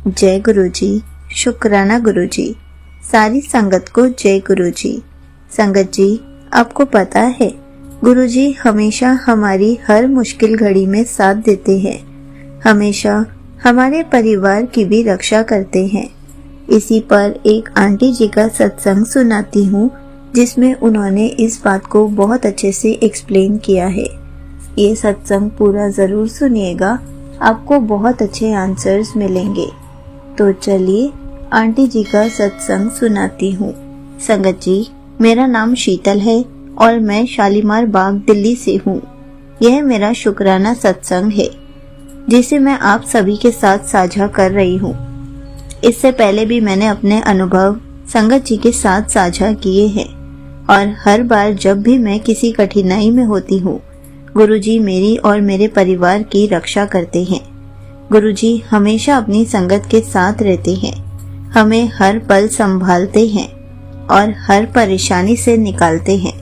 जय गुरुजी। शुक्राना गुरुजी। सारी संगत को जय गुरुजी। संगत जी, आपको पता है गुरुजी हमेशा हमारी हर मुश्किल घड़ी में साथ देते हैं, हमेशा हमारे परिवार की भी रक्षा करते हैं। इसी पर एक आंटी जी का सत्संग सुनाती हूँ जिसमें उन्होंने इस बात को बहुत अच्छे से एक्सप्लेन किया है। ये सत्संग पूरा जरूर सुनिएगा, आपको बहुत अच्छे आंसर्स मिलेंगे। तो चलिए आंटी जी का सत्संग सुनाती हूँ। संगत जी, मेरा नाम शीतल है और मैं शालीमार बाग दिल्ली से हूँ। यह मेरा शुक्राना सत्संग है जिसे मैं आप सभी के साथ साझा कर रही हूँ। इससे पहले भी मैंने अपने अनुभव संगत जी के साथ साझा किए हैं और हर बार जब भी मैं किसी कठिनाई में होती हूँ, गुरुजी मेरी और मेरे परिवार की रक्षा करते हैं। गुरुजी हमेशा अपनी संगत के साथ रहते हैं, हमें हर पल संभालते हैं और हर परेशानी से निकालते हैं।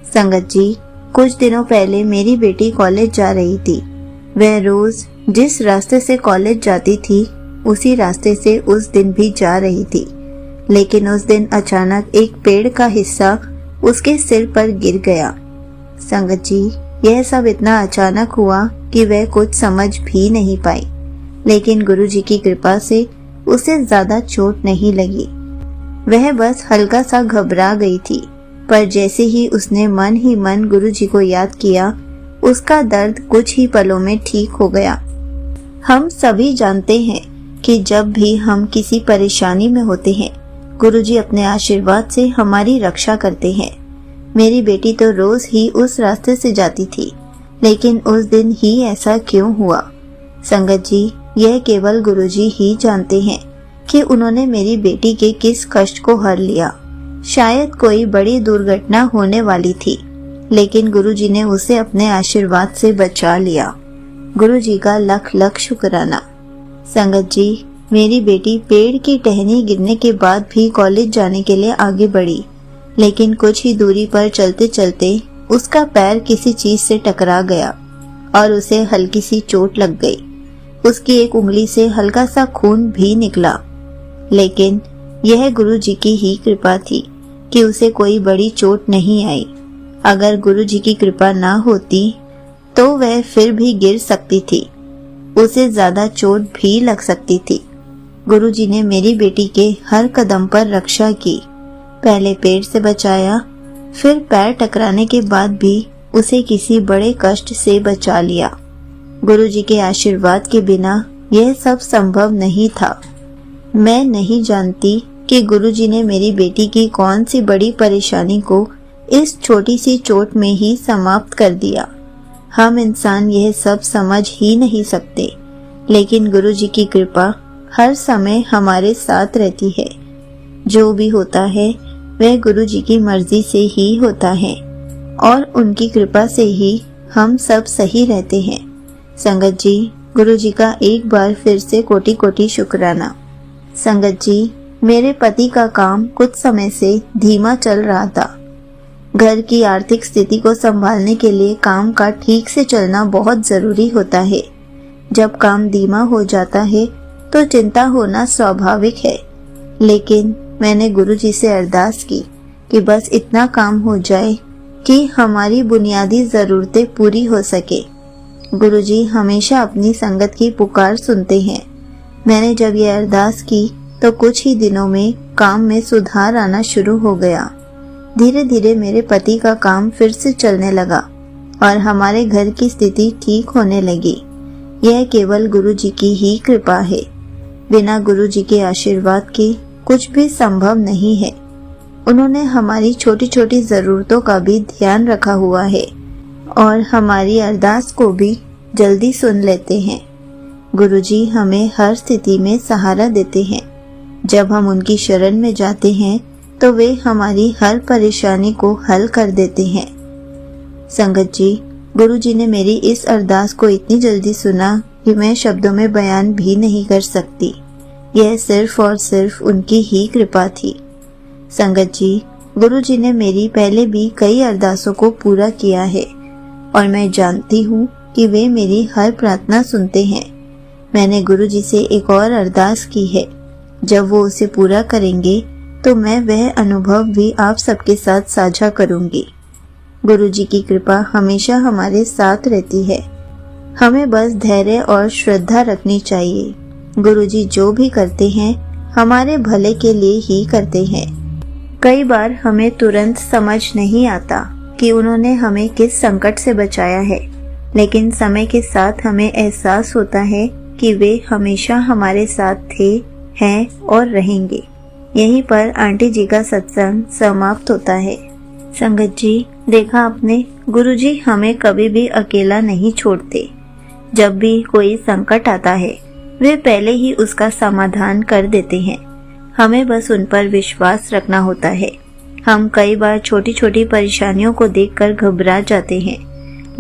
संगत जी, कुछ दिनों पहले मेरी बेटी कॉलेज जा रही थी। वह रोज जिस रास्ते से कॉलेज जाती थी उसी रास्ते से उस दिन भी जा रही थी, लेकिन उस दिन अचानक एक पेड़ का हिस्सा उसके सिर पर गिर गया। संगत जी, यह सब इतना अचानक हुआ कि वह कुछ समझ भी नहीं पाई, लेकिन गुरुजी की कृपा से उसे ज्यादा चोट नहीं लगी। वह बस हल्का सा घबरा गई थी, पर जैसे ही उसने मन ही मन गुरुजी को याद किया, उसका दर्द कुछ ही पलों में ठीक हो गया। हम सभी जानते हैं कि जब भी हम किसी परेशानी में होते हैं, गुरुजी अपने आशीर्वाद से हमारी रक्षा करते हैं। मेरी बेटी तो रोज ही उस रास्ते से जाती थी, लेकिन उस दिन ही ऐसा क्यों हुआ? संगत जी, यह केवल गुरुजी ही जानते हैं कि उन्होंने मेरी बेटी के किस कष्ट को हर लिया। शायद कोई बड़ी दुर्घटना होने वाली थी, लेकिन गुरुजी ने उसे अपने आशीर्वाद से बचा लिया। गुरुजी का लख लख शुक्राना। संगत जी, मेरी बेटी पेड़ की टहनी गिरने के बाद भी कॉलेज जाने के लिए आगे बढ़ी, लेकिन कुछ ही दूरी पर चलते चलते उसका पैर किसी चीज से टकरा गया और उसे हल्की सी चोट लग गई। उसकी एक उंगली से हल्का सा खून भी निकला, लेकिन यह गुरुजी की ही कृपा थी कि उसे कोई बड़ी चोट नहीं आई। अगर गुरुजी की कृपा ना होती तो वह फिर भी गिर सकती थी, उसे ज्यादा चोट भी लग सकती थी। गुरुजी ने मेरी बेटी के हर कदम पर रक्षा की, पहले पेड़ से बचाया, फिर पैर टकराने के बाद भी उसे किसी बड़े कष्ट से बचा लिया। गुरुजी के आशीर्वाद के बिना यह सब संभव नहीं था। मैं नहीं जानती कि गुरुजी ने मेरी बेटी की कौन सी बड़ी परेशानी को इस छोटी सी चोट में ही समाप्त कर दिया। हम इंसान यह सब समझ ही नहीं सकते, लेकिन गुरुजी की कृपा हर समय हमारे साथ रहती है। जो भी होता है वह गुरुजी की मर्जी से ही होता है और उनकी कृपा से ही हम सब सही रहते हैं। संगत जी, गुरुजी का एक बार फिर से कोटि कोटि शुक्राना। संगत जी, मेरे पति का काम कुछ समय से धीमा चल रहा था। घर की आर्थिक स्थिति को संभालने के लिए काम का ठीक से चलना बहुत जरूरी होता है। जब काम धीमा हो जाता है तो चिंता होना स्वाभाविक है, लेकिन मैंने गुरुजी से अरदास की कि बस इतना काम हो जाए कि हमारी बुनियादी जरूरतें पूरी हो सके। गुरुजी हमेशा अपनी संगत की पुकार सुनते हैं। मैंने जब ये अरदास की तो कुछ ही दिनों में काम में सुधार आना शुरू हो गया। धीरे धीरे मेरे पति का काम फिर से चलने लगा और हमारे घर की स्थिति ठीक होने लगी। यह केवल गुरुजी की ही कृपा है। बिना गुरुजी के आशीर्वाद के कुछ भी संभव नहीं है। उन्होंने हमारी छोटी छोटी जरूरतों का भी ध्यान रखा हुआ है और हमारी अरदास को भी जल्दी सुन लेते हैं। गुरुजी हमें हर स्थिति में सहारा देते हैं। जब हम उनकी शरण में जाते हैं तो वे हमारी हर परेशानी को हल कर देते हैं। संगत जी, गुरुजी ने मेरी इस अरदास को इतनी जल्दी सुना कि मैं शब्दों में बयान भी नहीं कर सकती। यह सिर्फ और सिर्फ उनकी ही कृपा थी। संगत जी, गुरुजी ने मेरी पहले भी कई अरदासों को पूरा किया है और मैं जानती हूँ कि वे मेरी हर प्रार्थना सुनते हैं। मैंने गुरुजी से एक और अरदास की है। जब वो उसे पूरा करेंगे तो मैं वह अनुभव भी आप सबके साथ साझा करूंगी। गुरुजी की कृपा हमेशा हमारे साथ रहती है। हमें बस धैर्य और श्रद्धा रखनी चाहिए। गुरुजी जो भी करते हैं हमारे भले के लिए ही करते हैं। कई बार हमें तुरंत समझ नहीं आता कि उन्होंने हमें किस संकट से बचाया है, लेकिन समय के साथ हमें एहसास होता है कि वे हमेशा हमारे साथ थे, हैं और रहेंगे। यहीं पर आंटी जी का सत्संग समाप्त होता है। संगत जी, देखा आपने, गुरुजी हमें कभी भी अकेला नहीं छोड़ते। जब भी कोई संकट आता है वे पहले ही उसका समाधान कर देते हैं। हमें बस उन पर विश्वास रखना होता है। हम कई बार छोटी छोटी परेशानियों को देखकर घबरा जाते हैं,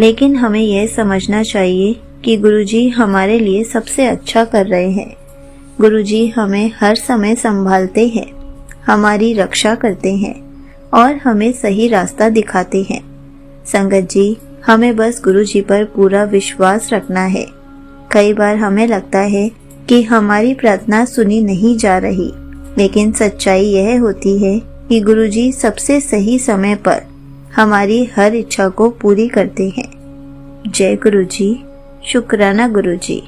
लेकिन हमें यह समझना चाहिए कि गुरुजी हमारे लिए सबसे अच्छा कर रहे हैं। गुरुजी हमें हर समय संभालते हैं, हमारी रक्षा करते हैं और हमें सही रास्ता दिखाते हैं। संगत जी, हमें बस गुरुजी पर पूरा विश्वास रखना है। कई बार हमें लगता है कि हमारी प्रार्थना सुनी नहीं जा रही, लेकिन सच्चाई यह होती है कि गुरुजी सबसे सही समय पर हमारी हर इच्छा को पूरी करते हैं। जय गुरुजी। शुक्राना गुरुजी।